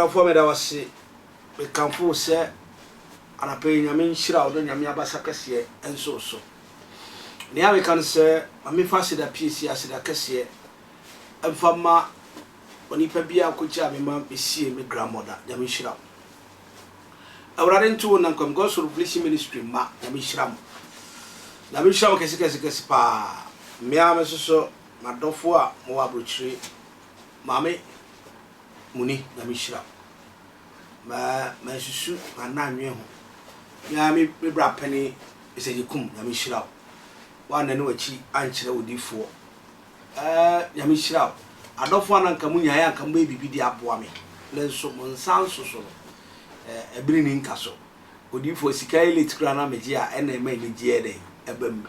adafo me da wase be kanfo se anape nyame nhyira odo nyame abasa kese enso so ne ya we kan se mame fasida pc asida kese emfama oni pa bia akocha me ma mesie me grandmother nyame nhyira awrade ntu na nkom God's Revelation Ministry ma nyame nhyira mo nyame nhyira mo kese pa me amesoso madofo a mo abrochire mame muni nyame nhyira ma susu na anwe ho nyame me bra pani esejikum nyame nhyira wa na ne wachi ankyere odifo nyame nhyira adofo na nka munya ya nka mba bibi di aboa me lenso mo nsanso so ebiri ni nka so odifo sika elite kra na meji a ena ema ni gie den ebam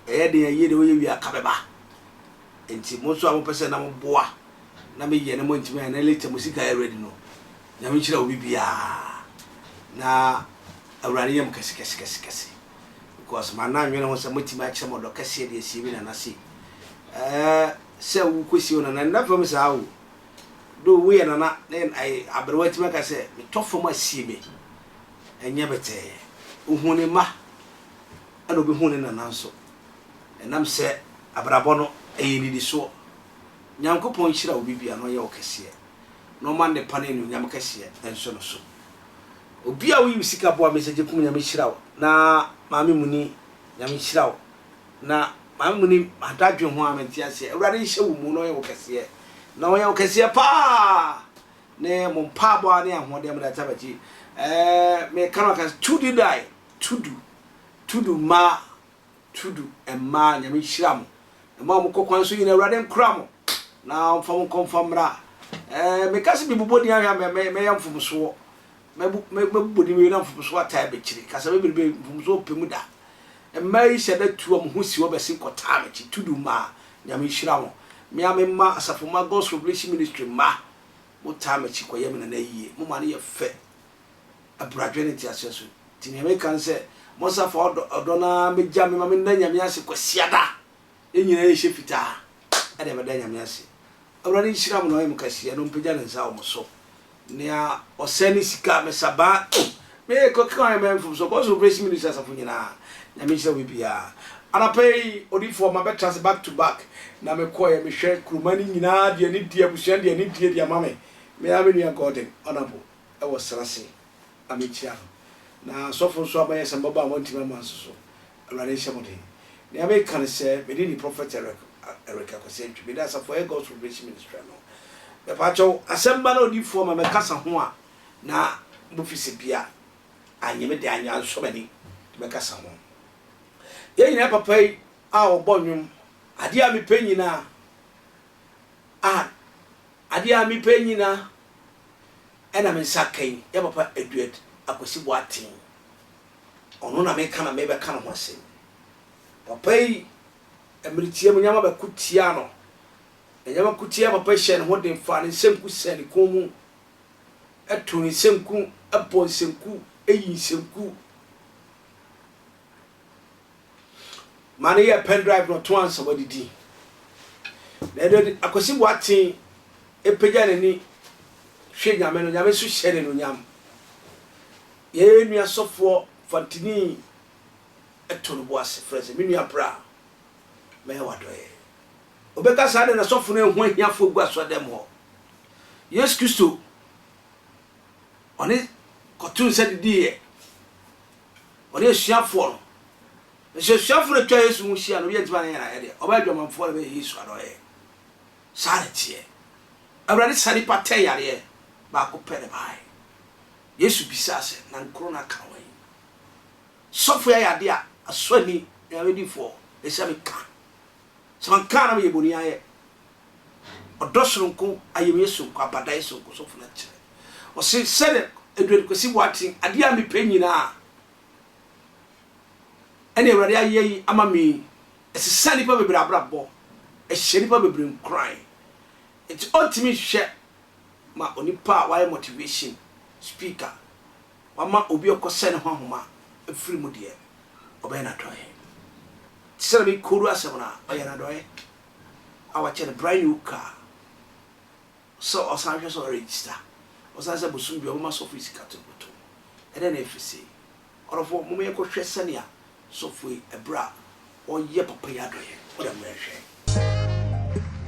de ye de we wi akabeba enti mo so amopese na mo boa na me ye na mo ntimi na elite mo sika ready no nyame nhyira obi bia na awrani yam kese because man na nwene ho se motima akye mo do kese de esi bi na na se se wu kwesi ona na fam sa awu do we na ai abrewati maka se me tofo ma sie me enye bete uhune ma ana obi hune na nanso enam se abrabo no eyini di so nyankopon hyira obi bia no ye okese no man ne pane no nyam kese enso no so obi a wi sika bo a message kum nyam hyira na maame muni nyam hyira na maame muni adadwe ho amenti ase awrade hyɛ wo mu no ye okese na wo ye okese pa ne mo pa bo ani ahode am da tabaji me kan ka tudu dai tudu ma tudu emma nyam hyira mo emma mo kokwan so yin awrade nkura mo na mfam konfamra me kasi bi bobodi ahia me yam fumso me bobodi me yam fumso atai be kire kasa be be fumso pemu da mai sheda tuo mo husi wo besi kota me chi tudu ma nyame hyira mo me amemma asafo ma God's Revelation Ministry ma mo ta me chi koyem na yie mo ma ne ye fe abradwenity aseso ti me kan se mo safo odo na me gya me ma me na nyame ase kwasiada enyina ye hye ade me da nyame ase awrani nhyira mo no em kase no mpagya ne nsa wo so nea osani sika me saba me ko kan me mfum so God's Revelation Ministry asafo nyina nyame nhyira we bia anapei odifo ma betra back to back na me koye me hwe krumani nyina de ani die abusuan de ani die dia mame me amenu according honorable e was serase amichia na sofo so abaye samba ba montima manso so awrani nhyira mo de nea me kan se me di prophet Eric Akwasi Boateng that's for God's Revelation Ministry no be pacho asemba na odifo ma me kasa ho a na bofisi bia anyeme de anya nso mani me kasa ho ye nyina papa yi a obonwum ade a me penyina ade a me penyina ena me sakai ye papa Edward Akwasi Boateng ono na me kana me be kana ho asem papa yi emritie mo nyama ba kutia no nyama kutia papa hye ne ho den fa ne semku sene komu eto ne semku apon semku eyi semku mane ye pen drive no to answer what did na Edward Akwasi Boateng epeja ne ni hwe nyame no nyame so hye ne no nyam ye nua sofo fantini eto no boase frese me nua bra me wadoe obeka sade na sofo no ehu ahiafo gu asodem ho Yes Christo oni kotun se didie oni esuafo no esuafo no twa Yesu hu hia no ye ntima na ya de oba adwamanfo le be Yesu adoe sare tie awrade sare pate yare ba ko pere bai Yesu bisase na nkro na kanwai sofo ya de a asoni ya wedifo esabe ka so kana me boni aye odosronko ayem Yesu kwa badai so ko so funa kire o se sele Edward Akwasi Boateng ade a me penyina ene awrade ayi ama me esisani pa bebre abrabo ehyeni pa bebre nkran it ultimate hwe ma onipa why motivation speaker wama obi okosene ho homa afiri mu de obena doye sele me koru asebona oyana doye awache the brand new car so osanhwe so register Osanse busum bi obama sofu isikato boto. Ede na efisi. Orofo mo me ko hwe sania sofu ebra oye papa yadoye. What am I?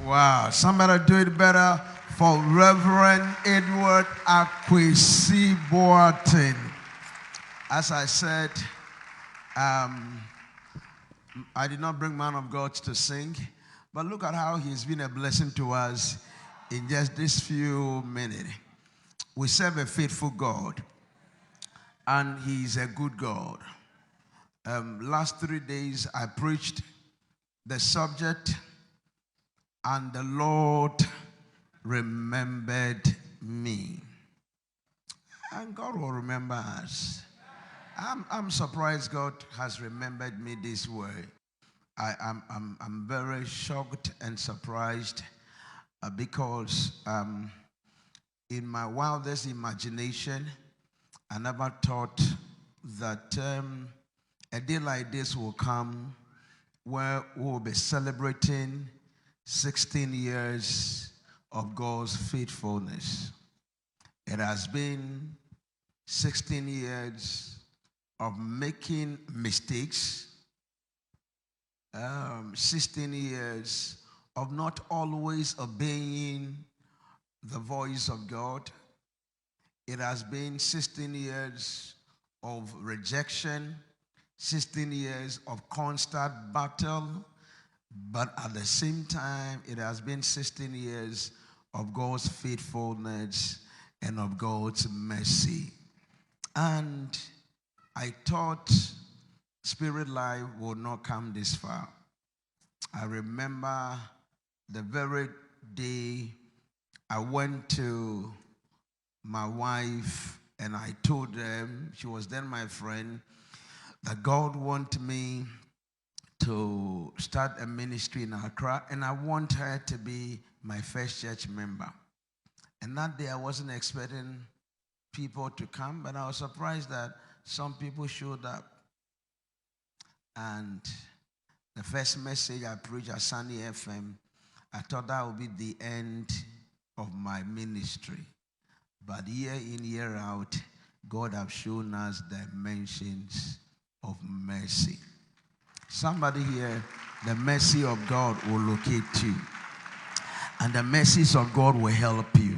Wow, somebody do it better for Reverend Edward Akwasi Boateng. As I said, I did not bring man of God to sing, but look at how he's been a blessing to us in just this few minutes. We serve a faithful God, and he's a good God. Last 3 days, I preached the subject, and the Lord remembered me. And God will remember us. I'm surprised God has remembered me this way. I'm very shocked and surprised because in my wildest imagination, I never thought that a day like this will come where we'll be celebrating 16 years of God's faithfulness. It has been 16 years of making mistakes, 16 years of not always obeying the voice of God. It has been 16 years of rejection, 16 years of constant battle, but at the same time, it has been 16 years of God's faithfulness and of God's mercy. And I thought Spirit Life would not come this far. I remember the very day I went to my wife and I told them, she was then my friend, that God wanted me to start a ministry in Accra, and I want her to be my first church member. And that day I wasn't expecting people to come, but I was surprised that some people showed up. And the first message I preached at Sunny FM, I thought that would be the end of my ministry. But year in, year out, God has shown us dimensions of mercy. Somebody here, the mercy of God will locate you. And the mercies of God will help you.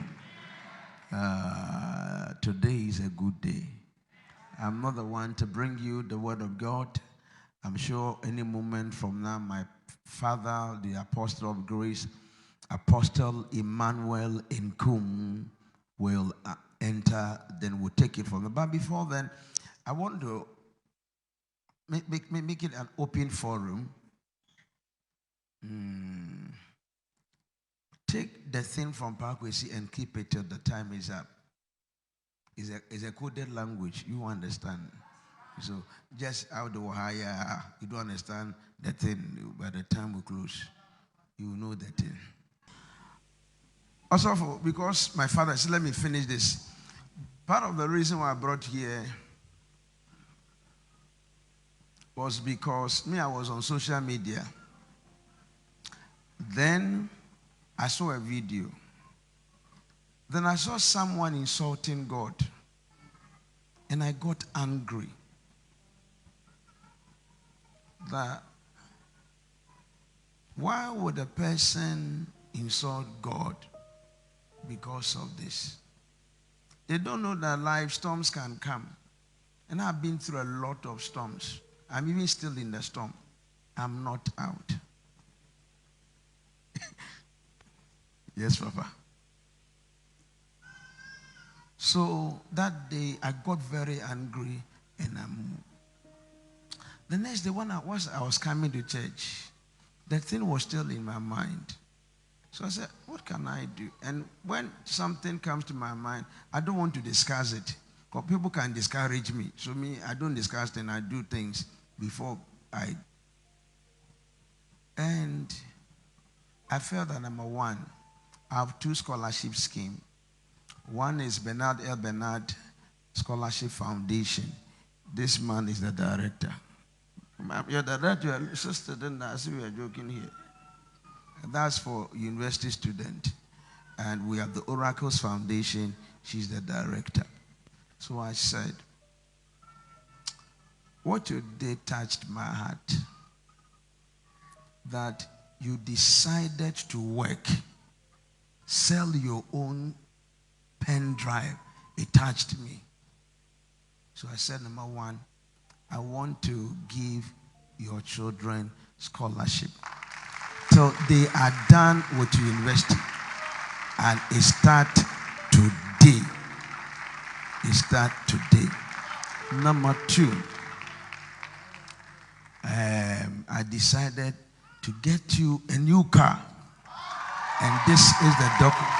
Today is a good day. I'm not the one to bring you the word of God. I'm sure any moment from now, my father, the apostle of grace, Apostle Emmanuel Nkum, will enter, then we'll take it from there. But before then, I want to make it an open forum. Take the thing from Parkway and keep it till the time is up. It's a coded language, you understand. So just out the wire, you don't understand the thing. By the time we close, you know the thing. Also, because my father said, let me finish this. Part of the reason why I brought here was because I was on social media. Then I saw a video. Then I saw someone insulting God. And I got angry. That why would a person insult God because of this? They don't know that life storms can come. And I've been through a lot of storms. I'm even still in the storm. I'm not out. Yes, Papa. So that day, I got very angry and I moved. The next day, when I was coming to church, the thing was still in my mind. So I said, what can I do? And when something comes to my mind, I don't want to discuss it. Because people can discourage me. So I don't discuss things, I do things before I. And I felt that number one, I have 2 scholarship schemes. One is Bernard L. Bernard Scholarship Foundation. This man is the director. You're the director, you're a student, I see we are joking here. That's for university students. And we have the Oracles Foundation. She's the director. So I said, what you did touched my heart. That you decided to work, sell your own pen drive. It touched me. So I said, number one, I want to give your children scholarship till they are done with university, and it start today. It start today. Number two, I decided to get you a new car, and this is the document.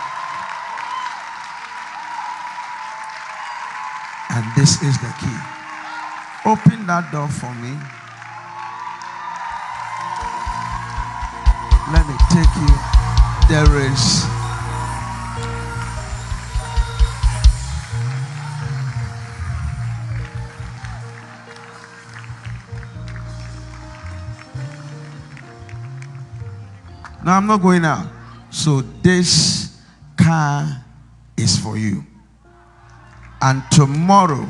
And this is the key. Open that door for me. Let me take you. There is no, I'm not going out. So this car is for you. And tomorrow,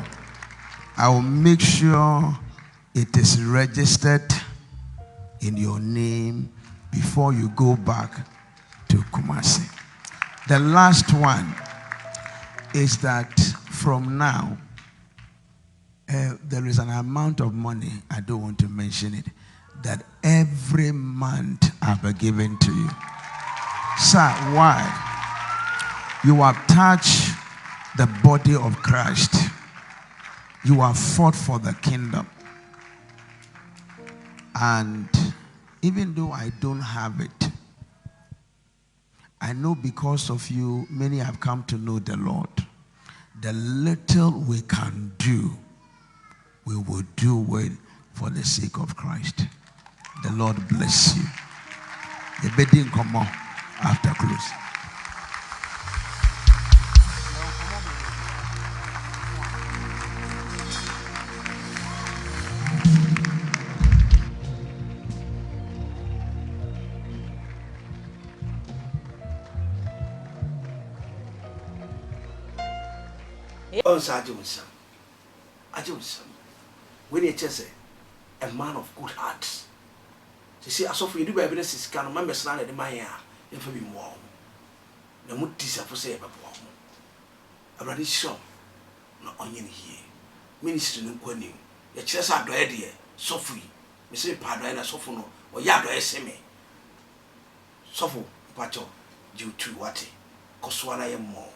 I will make sure it is registered in your name before you go back to Kumasi. The last one is that from now, there is an amount of money, I don't want to mention it, that every month I'll be given to you. Sir, why? You have touched the body of Christ. You have fought for the kingdom. And even though I don't have it, I know because of you, many have come to know the Lord. The little we can do, we will do it for the sake of Christ. The Lord bless you. The bedding come on after close. Ajumsam. When you chase a man of good heart. You see, as of you do evidence is can remember slang at the Maya, if you be more. The mutis for say about one. A ready show, no onion here. Minister no quening. Your chest are ready, so free. Miss Padana Sofono, or Yado SME. Sofo, Pacho, due to what? Coswana am more.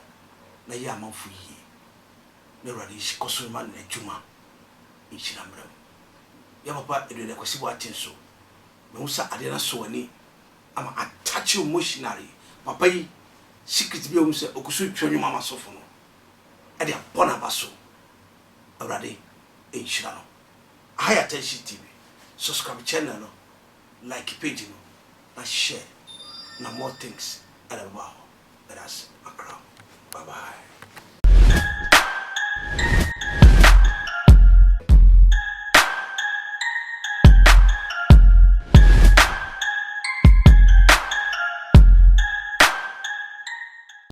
Na yam of free. No radish, Cosuman, and Juma. In Chinamram. Yamapa, it will see what so. Musa adena so ani ama attach emotionally papa yi secret bi o mu se okusu twonwo mama sofo no e de abona baso awrade enhira no high attention TV subscribe channel no like page no na share na more things about that us across